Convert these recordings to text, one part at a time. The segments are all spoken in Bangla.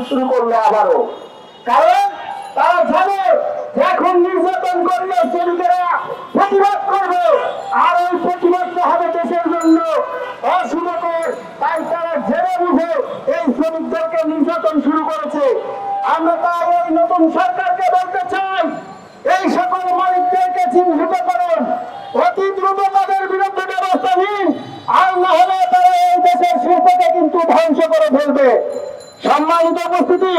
শুরু করলো আবারও। কারণ তারা জানে এখন নির্যাতন করলে শ্রমিকেরা প্রতিবাদ করবে, আর ওই প্রতিবাদ হবে দেশের জন্য অশুভকর। তাই তারা জেনে বুঝে এই শ্রমিকদেরকে নির্যাতন শুরু করেছে। আমরা তাই এই নতুন সরকারকে বলতে চাই, এই সকল মালিকদেরকে চিহ্নিত করুন, অতি দ্রুত তাদের বিরুদ্ধে ব্যবস্থা নিন, আর না হলে তারা এই দেশের শিল্পকে কিন্তু ধ্বংস করে ফেলবে। সম্মানিত উপস্থিতি,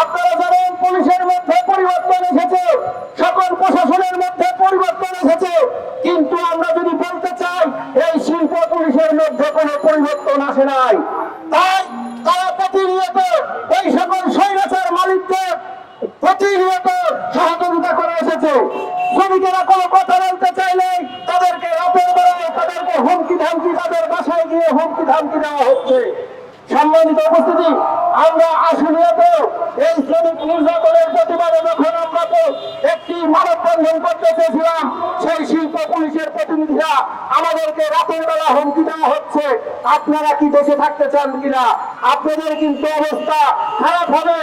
আপনারা জানেন পুলিশের মধ্যে পরিবর্তন এসেছে, সকল প্রশাসনের মধ্যে পরিবর্তন এসেছে, কিন্তু আমরা যদি বলতে চাই এই শিল্প পুলিশের মধ্যে কোনো পরিবর্তন আসে নাই। তাই তারা প্রতিনিয়ত এই সকল স্বৈরাচার মালিকদের প্রতিনিয়ত সহযোগিতা করে এসেছে। শ্রমিকেরা কোনো কথা বলতে চাইলে তাদেরকে রাতের বেলায় তাদেরকে হুমকি ধামকি, তাদের বাসায় গিয়ে হুমকি ধামকি দেওয়া হচ্ছে। সম্মানিত উপস্থিতি, আমরা আশুলিয়াতে এই শ্রমিক নির্যাতনের প্রতিবাদে যখন আমরা তো একটি মানববন্ধন করতে চেয়েছিলাম, সেই শিল্প পুলিশের প্রতিনিধিরা আমাদেরকে রাতের বেলা হুমকি দেওয়া হচ্ছে, আপনারা কি দেশে থাকতে চান কিনা, আপনাদের কিন্তু অবস্থা খারাপ হবে,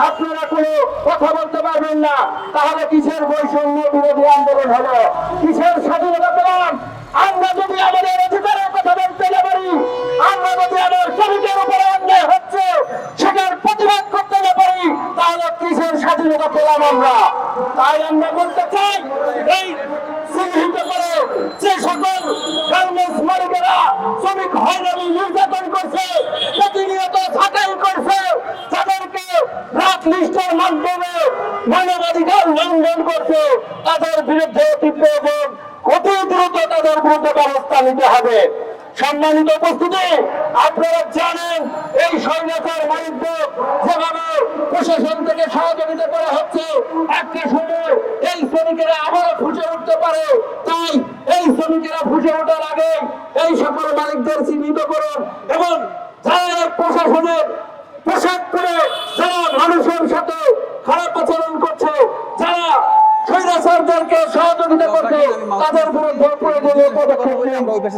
আপনারা কোনো কথা বলতে পারবেন না, তাহলে কিসের বৈষম্য বিরোধী আন্দোলন হলো, কিসের স্বাধীনতা পেলাম? আমরা যদি আমাদের অধিকারের কথা বলতে না পারি, আমরা যদি আমার শ্রমিকের উপরে অন্যায় হচ্ছে সেটার প্রতিবাদ করতে না পারি, তাহলে কিসের স্বাধীনতা পেলাম আমরা? তাই আমরা বলতে চাই, এই চিহ্নিত করে যে সকল গার্মেন্টস মালিকেরা শ্রমিক হয়রানি নির্যাতন করছে, প্রতিনিয়ত ছাঁটাই করছে, তাদেরকে ব্ল্যাক লিস্টের মাধ্যমে মানবাধিকার লঙ্ঘন করছে, তাদের বিরুদ্ধে অতি দ্রুত তাদের বিরুদ্ধে ব্যবস্থা নিতে হবে। সম্মানিত উপস্থিতি, আপনারা জানেন এই স্বৈরাচার মালিকদের যেভাবে প্রশাসন থেকে সহযোগিতা করা হচ্ছে, একটা সময় এই শ্রমিকেরা আবারও ফুসে উঠতে পারে। তাই এই শ্রমিকেরা ফুসে ওঠার আগে এই সকল মালিকদের চিহ্নিত করুন, এবং যারা প্রশাসনের পোশাক পরে যারা মানুষের সাথে খারাপ আচরণ করছে, যারা স্বৈরাচারদেরকে সহযোগিতা করছে, তাদের বিরুদ্ধে প্রয়োজনীয় পদক্ষেপ নিন।